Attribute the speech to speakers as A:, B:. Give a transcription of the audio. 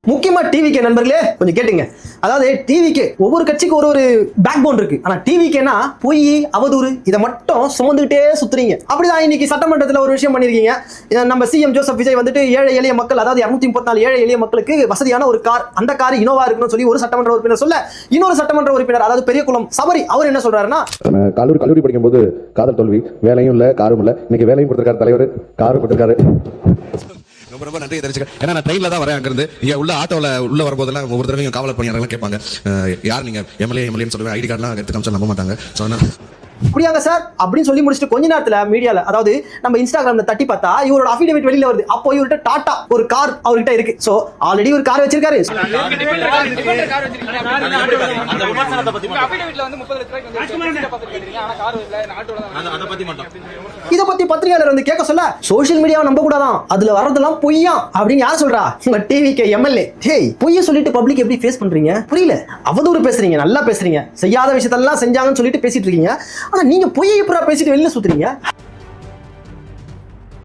A: முக்கியமா டிவிக்கு நண்பர்களே கொஞ்சம் கேட்டுங்க. அதாவது டிவிக்கு ஒவ்வொரு கட்சிக்கு ஒரு பேக் போன் இருக்கு. ஆனா டிவிக்குன்னா பொய், அவதூறு இதை மட்டும் சுமந்துகிட்டே சுத்துறீங்க. அப்படிதான் இன்னைக்கு சட்டமன்றத்தில் ஒரு விஷயம் பண்ணிருக்கீங்க. நம்ம சிஎம் ஜோசப் விஜய் வந்துட்டு ஏழை எளிய மக்கள், அதாவது 234 ஏழை எளிய மக்களுக்கு வசதியான ஒரு கார், அந்த கார் இனோவா இருக்குன்னு சொல்லி ஒரு சட்டமன்ற உறுப்பினர் சொல்ல, இன்னொரு சட்டமன்ற உறுப்பினர் அதாவது பெரியகுளம் சபரி அவர் என்ன சொல்றாருன்னா,
B: கல்லூரி படிக்கும் போது காதல் தோல்வி, வேலையும் இல்ல காரும் இல்ல, இன்னைக்கு வேலையும் கொடுத்திருக்காரு தலைவர், காரும் கொடுத்திருக்காரு.
C: ரொம்ப ரொம்ப நன்றி தெரிஞ்சுக்க. ஏன்னா நான் ட்ரெயின்ல தான் வரேன். அங்கிருந்து இங்க உள்ள ஆட்டோல உள்ள வரும்போதெல்லாம் ஒவ்வொரு தடவையும் காவலர் பணியாளர்கள் கேட்பாங்க, யார் நீங்க எம்எல்ஏன்னு சொல்லுவேன், ஐடி கார்டுலாம் எடுத்து காமிச்சா நம்ப மாட்டாங்க. ஸோ
A: அப்படியாங்க சார் அப்படின்னு சொல்லி முடிச்சுட்டு கொஞ்ச நேரத்துல மீடியால, அதாவது நம்ம இன்ஸ்டாகிராம்ல தட்டி பார்த்தா இவரோட அஃபிடேவிட் வெளியில வருது. அப்போ இவர்கிட்ட டாடா ஒரு கார் அவர்கிட்ட இருக்கு. சோ ஆல்ரெடி ஒரு கார் வச்சிருக்காரு. இத பத்தி பத்திரிகையாளர் வந்து கேட்க சொல்ல, சோசியல் மீடியாவை நம்ப கூடாதான், அதுல வரதெல்லாம் பொய்யா அப்படின்னு யார் சொல்றா? உங்க டிவிக்கு எம்எல்ஏ. ஹேய், பொய்ய சொல்லிட்டு பப்ளிக் எப்படி ஃபேஸ் பண்றீங்க? புரியல. அவதூறு பேசுறீங்க, நல்லா பேசுறீங்க, செய்யாத விஷயத்தெல்லாம் செஞ்சாங்கன்னு சொல்லிட்டு பேசிட்டு இருக்கீங்க. ஆனா நீங்க பொய்யை எப்பரா பேசிட்டு வெளியில சுத்துறீங்க?